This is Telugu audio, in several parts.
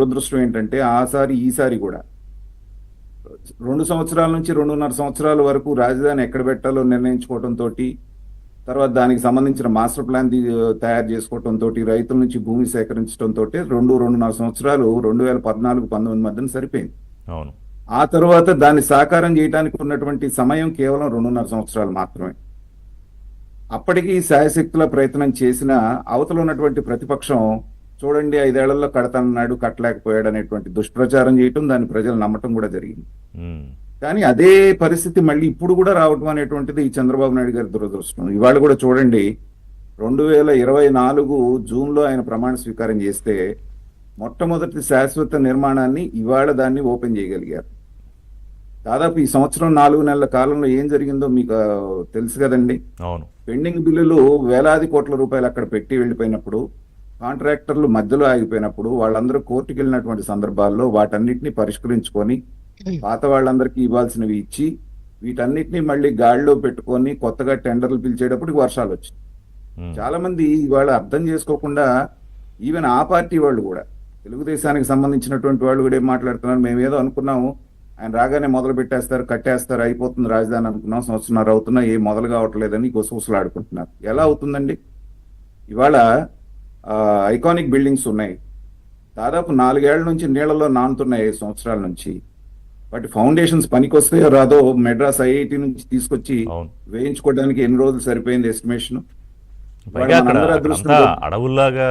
దురదృష్టం ఏంటంటే ఈసారి కూడా 2 సంవత్సరాల నుంచి 2.5 సంవత్సరాల వరకు రాజధాని ఎక్కడ పెట్టాలో నిర్ణయించుకోవడంతో, తర్వాత దానికి సంబంధించిన మాస్టర్ ప్లాన్ తయారు చేసుకోవడంతో, రైతుల నుంచి భూమి సేకరించడంతో 2.5 సంవత్సరాలు 2014-19 మధ్యన సరిపోయింది. అవును. ఆ తర్వాత దాన్ని సాకారం చేయడానికి ఉన్నటువంటి సమయం కేవలం 2.5 సంవత్సరాలు మాత్రమే. అప్పటికి శాయశక్తుల ప్రయత్నం చేసిన అవతల ఉన్నటువంటి ప్రతిపక్షం చూడండి 5 ఏళ్లలో కడతానన్నాడు, కట్టలేకపోయాడు అనేటువంటి దుష్ప్రచారం చేయటం, దాన్ని ప్రజలు నమ్మటం కూడా జరిగింది. కానీ అదే పరిస్థితి మళ్ళీ ఇప్పుడు కూడా రావటం అనేటువంటిది ఈ చంద్రబాబు నాయుడు గారి దురదృష్టం. ఇవాళ కూడా చూడండి 2024 జూన్లో ఆయన ప్రమాణ స్వీకారం చేస్తే మొట్టమొదటి శాశ్వత నిర్మాణాన్ని ఇవాళ దాన్ని ఓపెన్ చేయగలిగారు. దాదాపు ఈ సంవత్సరం 4 నెలల కాలంలో ఏం జరిగిందో మీకు తెలుసు కదండి. అవును. పెండింగ్ బిల్లులు వేలాది కోట్ల రూపాయలు అక్కడ పెట్టి వెళ్ళిపోయినప్పుడు, కాంట్రాక్టర్లు మధ్యలో ఆగిపోయినప్పుడు, వాళ్ళందరూ కోర్టుకు వెళ్ళినటువంటి సందర్భాల్లో వాటన్నిటిని పరిష్కరించుకొని పాత వాళ్ళందరికీ ఇవ్వాల్సినవి ఇచ్చి వీటన్నిటిని మళ్ళీ గాడిలో పెట్టుకొని కొత్తగా టెండర్లు పిలిచేటప్పటికి వర్షాలు వచ్చాయి. చాలా మంది ఇవాళ అర్థం చేసుకోకుండా, ఈవెన్ ఆ పార్టీ వాళ్ళు కూడా, తెలుగుదేశానికి సంబంధించినటువంటి వాళ్ళు కూడా ఏం మాట్లాడుతున్నారు, మేమేదో అనుకున్నాము ఆయన రాగానే మొదలు పెట్టేస్తారు, కట్టేస్తారు, అయిపోతుంది రాజధాని అనుకున్నాం, 1.5 సంవత్సరాలు అవుతున్నా ఏం మొదలు కావట్లేదని గుసగుసలాడుకుంటున్నారు. ఎలా అవుతుందండి? ఇవాళ ఐకానిక్ బిల్డింగ్స్ ఉన్నాయి, దాదాపు 4 ఏళ్ల నుంచి నీళ్లలో నానుతున్నాయి, 5 సంవత్సరాల నుంచి. వాటి ఫౌండేషన్స్ పనికొస్తే రాదో మెడ్రాస్ ఐఐటి నుంచి తీసుకొచ్చి వేయించుకోవడానికి ఎన్ని రోజులు సరిపోయింది ఎస్టిమేషన్? అడవుల్లాగా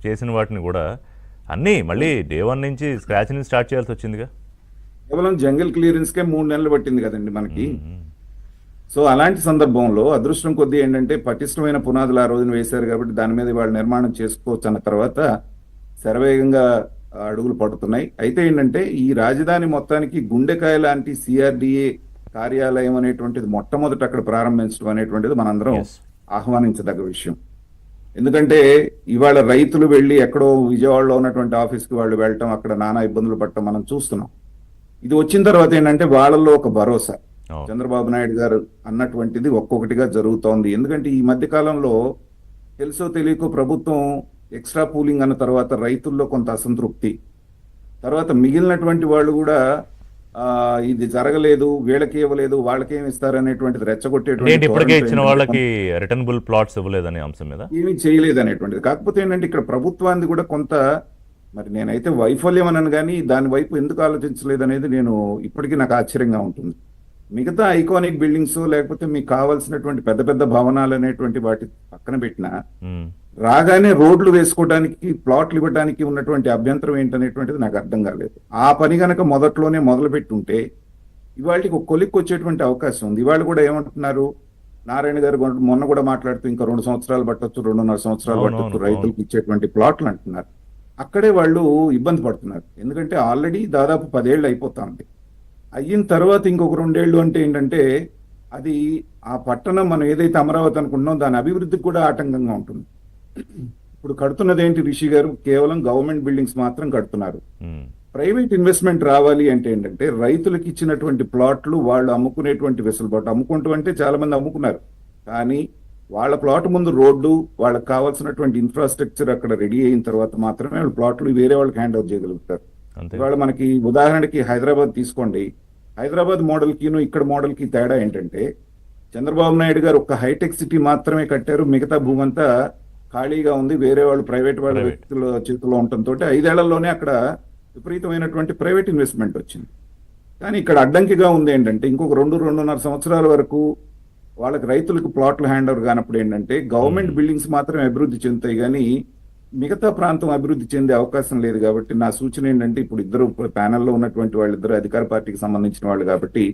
చేసిన వాటిని కూడా అన్ని మళ్ళీ డే 1 నుంచి స్క్రాచ్ నుంచి స్టార్ట్ చేయాల్సి వచ్చిందిగా. కేవలం జంగిల్ క్లియరెన్స్కే 3 నెలలు పట్టింది కదండి మనకి. సో అలాంటి సందర్భంలో అదృష్టం కొద్దీ ఏంటంటే పటిష్టమైన పునాదులు ఆ రోజున వేశారు కాబట్టి దాని మీద వాళ్ళు నిర్మాణం చేసుకోవచ్చు అన్న తర్వాత శరవేగంగా అడుగులు పడుతున్నాయి. అయితే ఏంటంటే ఈ రాజధాని మొత్తానికి గుండెకాయ లాంటి సిఆర్డిఏ కార్యాలయం అనేటువంటిది మొట్టమొదట అక్కడ ప్రారంభించడం అనేటువంటిది మనందరం ఆహ్వానించదగ్గ విషయం. ఎందుకంటే ఇవాళ రైతులు వెళ్ళి ఎక్కడో విజయవాడలో ఉన్నటువంటి ఆఫీస్కి వాళ్ళు వెళ్ళటం, అక్కడ నానా ఇబ్బందులు పడటం మనం చూస్తున్నాం. ఇది వచ్చిన తర్వాత ఏంటంటే వాళ్ళల్లో ఒక భరోసా, చంద్రబాబు నాయుడు గారు అన్నటువంటిది ఒక్కొక్కటిగా జరుగుతోంది. ఎందుకంటే ఈ మధ్య కాలంలో తెలుసో తెలియకో ప్రభుత్వం ఎక్స్ట్రా పూలింగ్ అన్న తర్వాత రైతుల్లో కొంత అసంతృప్తి, తర్వాత మిగిలినటువంటి వాళ్ళు కూడా ఇది జరగలేదు, వీళ్ళకి ఇవ్వలేదు, వాళ్ళకేమి ఇస్తారనేటువంటిది రెచ్చగొట్టేటువంటి, ఇప్పటికే ఇచ్చిన వాళ్ళకి రిటర్నబుల్ ప్లాట్స్ ఇవ్వలేదనే అంశం మీద ఏమీ చేయలేదు అనేటువంటిది. కాకపోతే ఏంటంటే ఇక్కడ ప్రభుత్వాన్ని కూడా కొంత, మరి నేనైతే వైఫల్యం అనను కానీ దాని వైపు ఎందుకు ఆలోచించలేదు అనేది ఇప్పటికీ నాకు ఆశ్చర్యంగా ఉంటుంది. మిగతా ఐకానిక్ బిల్డింగ్స్ లేకపోతే మీకు కావాల్సినటువంటి పెద్ద పెద్ద భవనాలు అనేటువంటి వాటి పక్కన పెట్టినా రాగానే రోడ్లు వేసుకోవడానికి, ప్లాట్లు ఇవ్వడానికి ఉన్నటువంటి అభ్యంతరం ఏంటనేటువంటిది నాకు అర్థం కాలేదు. ఆ పని గనక మొదట్లోనే మొదలు పెట్టుంటే ఇవాళకి ఒక కొలిక్కి వచ్చేటువంటి అవకాశం ఉంది. ఇవాళ కూడా ఏమంటున్నారు, నారాయణ గారు మొన్న కూడా మాట్లాడుతూ ఇంకా 2 సంవత్సరాలు పట్టొచ్చు, 2.5 సంవత్సరాలు పట్టొచ్చు రైతులకు ఇచ్చేటువంటి ప్లాట్లు అంటున్నారు. అక్కడే వాళ్ళు ఇబ్బంది పడుతున్నారు. ఎందుకంటే ఆల్రెడీ దాదాపు 10 ఏళ్ళు అయిపోతుంది. అయిన తర్వాత ఇంకొక 2 ఏళ్ళు అంటే ఏంటంటే అది ఆ పట్టణం మనం ఏదైతే అమరావతి అనుకుంటున్నాం దాని అభివృద్ధికి కూడా ఆటంకంగా ఉంటుంది. ఇప్పుడు కడుతున్నది ఏంటి రిషి గారు, కేవలం గవర్నమెంట్ బిల్డింగ్స్ మాత్రం కడుతున్నారు. ప్రైవేట్ ఇన్వెస్ట్మెంట్ రావాలి అంటే ఏంటంటే రైతులకు ఇచ్చినటువంటి ప్లాట్లు వాళ్ళు అమ్ముకునేటువంటి వెసులుబాటు, అమ్ముకుంటూ అంటే చాలా మంది అమ్ముకున్నారు, కానీ వాళ్ళ ప్లాట్ ముందు రోడ్డు, వాళ్ళకి కావాల్సినటువంటి ఇన్ఫ్రాస్ట్రక్చర్ అక్కడ రెడీ అయిన తర్వాత మాత్రమే వాళ్ళ ప్లాట్లు వేరే వాళ్ళకి హ్యాండ్ ఓవర్ చేయగలుగుతారు. ఇవాళ మనకి ఉదాహరణకి హైదరాబాద్ తీసుకోండి, హైదరాబాద్ మోడల్కిను ఇక్కడ మోడల్కి తేడా ఏంటంటే చంద్రబాబు నాయుడు గారు ఒక హైటెక్ సిటీ మాత్రమే కట్టారు, మిగతా భూమంతా ఖాళీగా ఉంది, వేరే వాళ్ళు ప్రైవేట్ వాళ్ళ వ్యక్తుల చేతిలో ఉండటంతో 5 ఏళ్లలోనే అక్కడ విపరీతమైనటువంటి ప్రైవేట్ ఇన్వెస్ట్మెంట్ వచ్చింది. కానీ ఇక్కడ అడ్డంకిగా ఉంది ఏంటంటే ఇంకొక 2-2.5 సంవత్సరాల వరకు వాళ్ళకి రైతులకు ప్లాట్లు హ్యాండ్ ఓవర్ కానప్పుడు ఏంటంటే గవర్నమెంట్ బిల్డింగ్స్ మాత్రమే అభివృద్ధి చెందుతాయి, కానీ మిగతా ప్రాంతం అభివృద్ధి చెందే అవకాశం లేదు. కాబట్టి నా సూచన ఏంటంటే ఇప్పుడు ఇద్దరు ప్యానెల్లో ఉన్నటువంటి వాళ్ళిద్దరు అధికార పార్టీకి సంబంధించిన వాళ్ళు కాబట్టి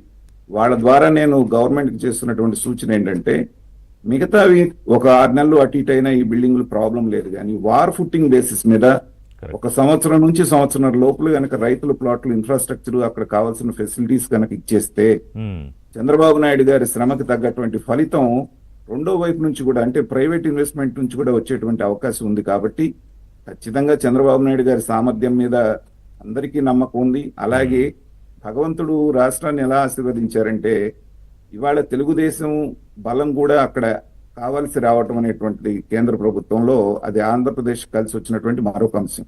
వాళ్ళ ద్వారా నేను గవర్నమెంట్కి చేస్తున్నటువంటి సూచన ఏంటంటే మిగతావి ఒక 6 నెలలు అటు ఇటు అయినా ఈ బిల్డింగ్లు ప్రాబ్లం లేదు, కానీ వార్ ఫుట్టింగ్ బేసిస్ మీద 1 సంవత్సరం నుంచి సంవత్సరం లోపల కనుక రైతుల ప్లాట్లు, ఇన్ఫ్రాస్ట్రక్చర్, అక్కడ కావాల్సిన ఫెసిలిటీస్ కనుక ఇచ్చేస్తే చంద్రబాబు నాయుడు గారి శ్రమకి తగ్గటువంటి ఫలితం రెండో వైపు నుంచి కూడా, అంటే ప్రైవేట్ ఇన్వెస్ట్మెంట్ నుంచి కూడా వచ్చేటువంటి అవకాశం ఉంది. కాబట్టి ఖచ్చితంగా చంద్రబాబు నాయుడు గారి సామర్థ్యం మీద అందరికీ నమ్మకం ఉంది. అలాగే భగవంతుడు రాష్ట్రాన్ని ఎలా ఆశీర్వదించారంటే ఇవాళ తెలుగుదేశం బలం కూడా అక్కడ కావాల్సి రావటం అనేటువంటిది కేంద్ర ప్రభుత్వంలో, అది ఆంధ్రప్రదేశ్ కలిసి వచ్చినటువంటి మరొక అంశం.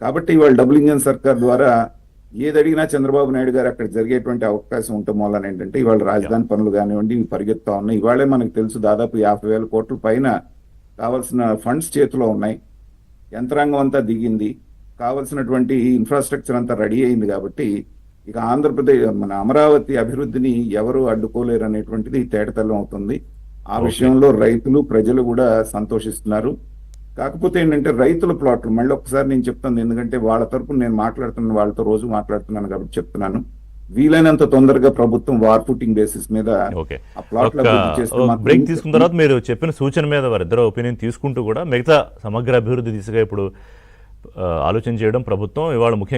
కాబట్టి ఇవాళ డబుల్ ఇంజన్ సర్కార్ ద్వారా ఏది అడిగినా చంద్రబాబు నాయుడు గారు అక్కడ జరిగేటువంటి అవకాశం ఉండటం వల్ల ఏంటంటే ఇవాళ రాజధాని పనులు కానివ్వండి ఇవి పరిగెత్తా ఉన్నాయి. ఇవాళే మనకు తెలుసు దాదాపు 50,000 కోట్ల పైన కావాల్సిన ఫండ్స్ చేతిలో ఉన్నాయి. యంత్రాంగం అంతా దిగింది, కావలసినటువంటి ఇన్ఫ్రాస్ట్రక్చర్ అంతా రెడీ అయింది. కాబట్టి ఇక ఆంధ్రప్రదేశ్ మన అమరావతి అభివృద్ధిని ఎవరు అడ్డుకోలేరు అనేటువంటిది తేటతెల్లం అవుతుంది. ఆ విషయంలో రైతులు ప్రజలు కూడా సంతోషిస్తున్నారు. కాకపోతే ఏంటంటే రైతుల ప్లాట్లు మళ్ళీ ఒకసారి నేను చెప్తాను, ఎందుకంటే వాళ్ళ తరపున నేను మాట్లాడుతున్నాను, వాళ్ళతో రోజు మాట్లాడుతున్నాను కాబట్టి చెప్తున్నాను. వీలైనంత తొందరగా ప్రభుత్వం వార్ ఫుటింగ్ బేసిస్ మీద ఓకే, ఆ ప్లాట్లు అభివృద్ధి చేస్తే మాత్రం బ్రేక్ తీసుకున్న తర్వాత మీరు చెప్పిన సూచన మీద వారిద్దరూ ఒపీనియన్ తీసుకుంటూ కూడా మిగతా సమగ్ర అభివృద్ధి దిశగా ఇప్పుడు ఆలోచన చేయడం ప్రభుత్వం ఇవాళ ముఖ్యంగా